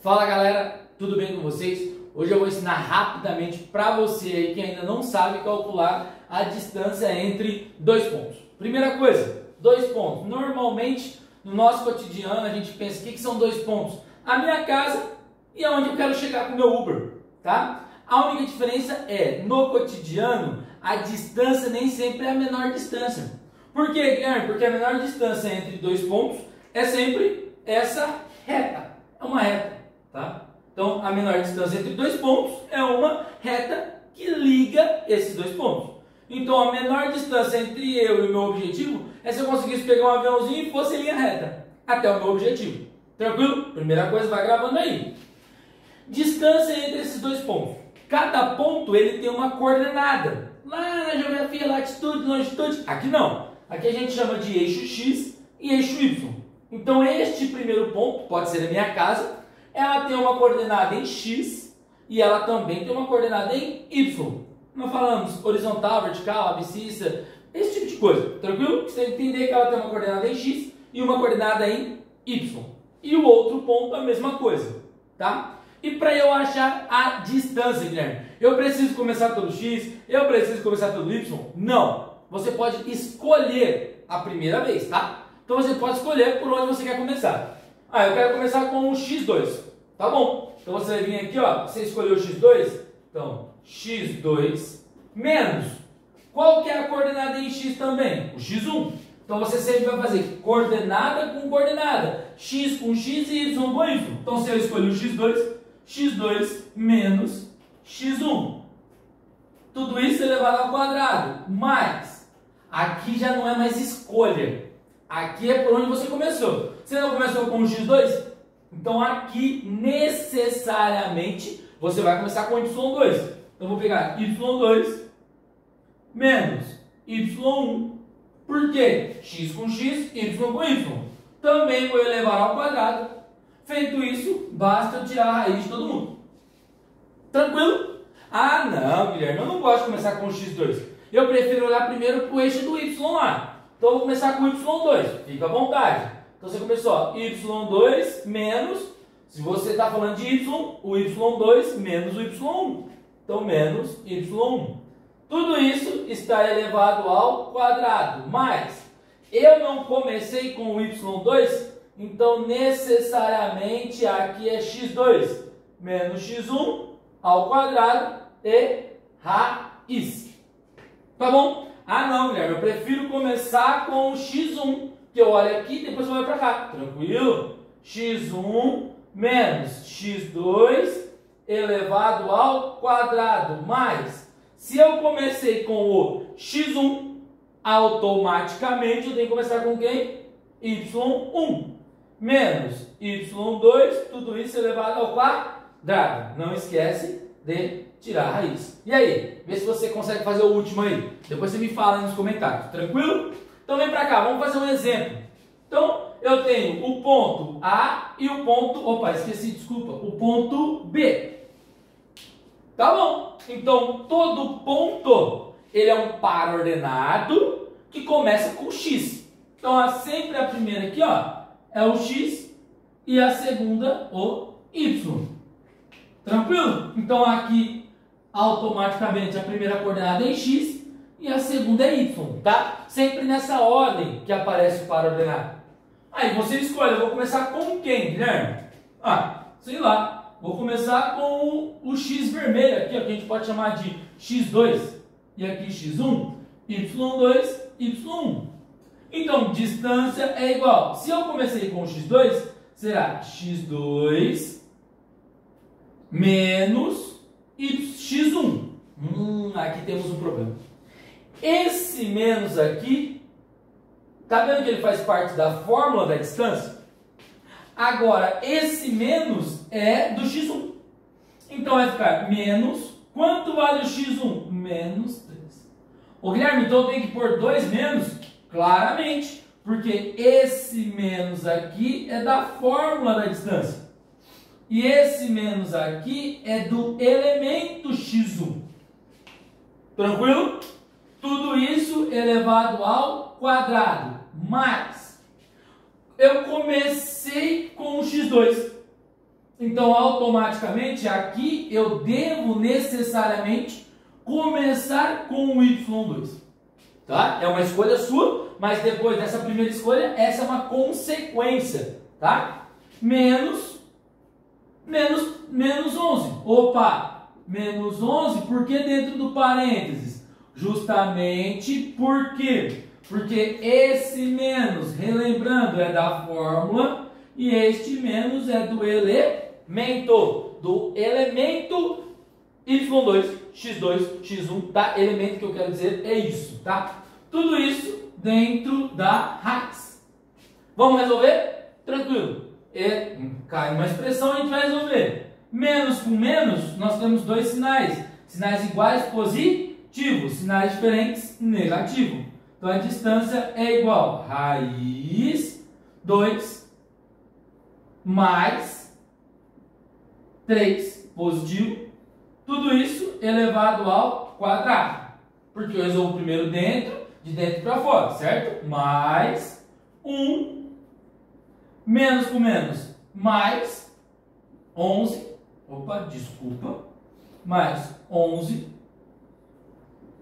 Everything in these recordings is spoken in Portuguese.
Fala galera, tudo bem com vocês? Hoje eu vou ensinar rapidamente para você aí que ainda não sabe calcular a distância entre dois pontos. Primeira coisa, dois pontos. Normalmente no nosso cotidiano a gente pensa, o que são dois pontos? A minha casa e aonde eu quero chegar com o meu Uber, tá? A única diferença é, no cotidiano, a distância nem sempre é a menor distância. Por quê, Guilherme? Porque a menor distância entre dois pontos é sempre essa reta. É uma reta, tá? Então, a menor distância entre dois pontos é uma reta que liga esses dois pontos. Então, a menor distância entre eu e o meu objetivo é se eu conseguisse pegar um aviãozinho e fosse em linha reta até o meu objetivo. Tranquilo? Primeira coisa, vai gravando aí. Distância entre esses dois pontos. Cada ponto ele tem uma coordenada. Lá na geografia, latitude, longitude. Aqui não. Aqui a gente chama de eixo X e eixo Y. Então este primeiro ponto, pode ser a minha casa, ela tem uma coordenada em X e ela também tem uma coordenada em Y. Nós falamos horizontal, vertical, abscissa, esse tipo de coisa. Tranquilo? Você tem que entender que ela tem uma coordenada em X e uma coordenada em Y. E o outro ponto a mesma coisa, tá? E para eu achar a distância, Guilherme, eu preciso começar pelo X, eu preciso começar pelo Y? Não. Você pode escolher a primeira vez, tá? Então você pode escolher por onde você quer começar. Eu quero começar com o X2. Tá bom. Então você vai vir aqui, ó. Você escolheu o X2. Então, X2 menos. Qual que é a coordenada em X também? O X1. Então você sempre vai fazer coordenada com coordenada. X com X e Y com Y. Então se eu escolhi o X2, X2 menos X1. Tudo isso elevado ao quadrado. Mais. Aqui já não é mais escolha. Aqui é por onde você começou. Você não começou com o X2? Então aqui necessariamente você vai começar com Y2. Então eu vou pegar Y2 menos Y1. Por quê? X com X, Y com Y. Também vou elevar ao quadrado. Feito isso, basta eu tirar a raiz de todo mundo. Tranquilo? Ah não, Guilherme, eu não gosto de começar com o X2. Eu prefiro olhar primeiro para o eixo do Y lá. Então eu vou começar com o Y2, fica à vontade. Então você começou, ó, Y2 menos, se você está falando de Y, o Y2 menos o Y1. Então menos Y1. Tudo isso está elevado ao quadrado. Mas eu não comecei com o Y2, então necessariamente aqui é X2 menos X1 ao quadrado e raiz. Tá bom? Ah não, Guilherme, eu prefiro começar com o X1, que eu olho aqui e depois eu olho para cá. Tranquilo? X1 menos X2 elevado ao quadrado. Mais, se eu comecei com o X1, automaticamente eu tenho que começar com quem? Y1 menos Y2, tudo isso elevado ao quadrado. Não esquece de tirar a raiz. E aí? Vê se você consegue fazer o último aí. Depois você me fala aí nos comentários. Tranquilo? Então vem pra cá, vamos fazer um exemplo. Então eu tenho o ponto A e o ponto... Opa, esqueci, desculpa. O ponto B. Tá bom. Então todo ponto, ele é um par ordenado que começa com X. Então sempre a primeira aqui, ó, é o X e a segunda o Y. Tranquilo? Então aqui automaticamente a primeira coordenada é X e a segunda é Y, tá? Sempre nessa ordem que aparece o par ordenado. Aí você escolhe, eu vou começar com quem, Guilherme? Sei lá, vou começar com o X vermelho aqui, ó, que a gente pode chamar de X2 e aqui X1, Y2, Y1. Então, distância é igual. Se eu comecei com o X2, será X2 menos X1. Aqui temos um problema. Esse menos aqui, tá vendo que ele faz parte da fórmula da distância? Agora, esse menos é do X1. Então vai ficar menos, quanto vale o X1? Menos 3. Ô Guilherme, então eu tenho que pôr 2 menos? Claramente, porque esse menos aqui é da fórmula da distância. E esse menos aqui é do elemento X1. Tranquilo? Tudo isso elevado ao quadrado. Mais, eu comecei com o X2. Então, automaticamente, aqui eu devo necessariamente começar com o y2. Tá? É uma escolha sua, mas depois dessa primeira escolha, essa é uma consequência. Tá? Menos 11. Opa! Menos 11, por que dentro do parênteses? Justamente porque esse menos, relembrando, é da fórmula e este menos é do elemento y2, x2, x1, tá? Elemento que eu quero dizer é isso, tá? Tudo isso dentro da raiz. Vamos resolver? Tranquilo. Cai uma expressão, a gente vai resolver. Menos com menos, nós temos dois sinais. Sinais iguais, positivo. Sinais diferentes, negativo. Então, a distância é igual a raiz 2 mais 3, positivo. Tudo isso elevado ao quadrado. Porque eu resolvo primeiro dentro, de dentro para fora, certo? Mais 1, menos com menos, mais 11. Opa, desculpa. Mais 11.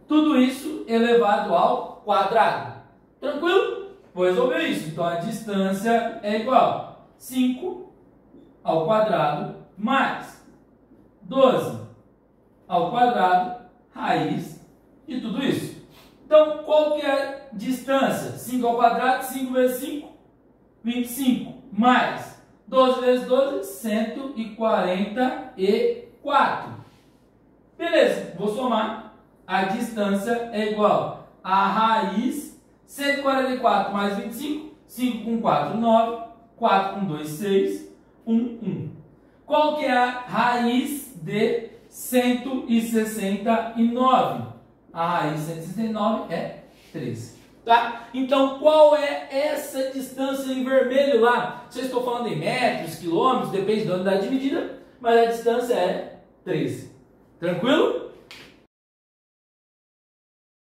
Tudo isso elevado ao quadrado. Tranquilo? Vou resolver isso. Então, a distância é igual a 5 ao quadrado mais 12 ao quadrado, raiz de tudo isso. Então, qual que é a distância? 5 ao quadrado, 5 vezes 5, 25. Mais 12 vezes 12, 144. Beleza, vou somar. A distância é igual a raiz 144 mais 25, 5 com 4, 9, 4 com 2, 6, 1, 1. Qual que é a raiz de 169? A raiz de 169 é 13. Tá? Então, qual é essa distância em vermelho lá? Se eu estou falando em metros, quilômetros, depende da unidade de medida, mas a distância é 13. Tranquilo?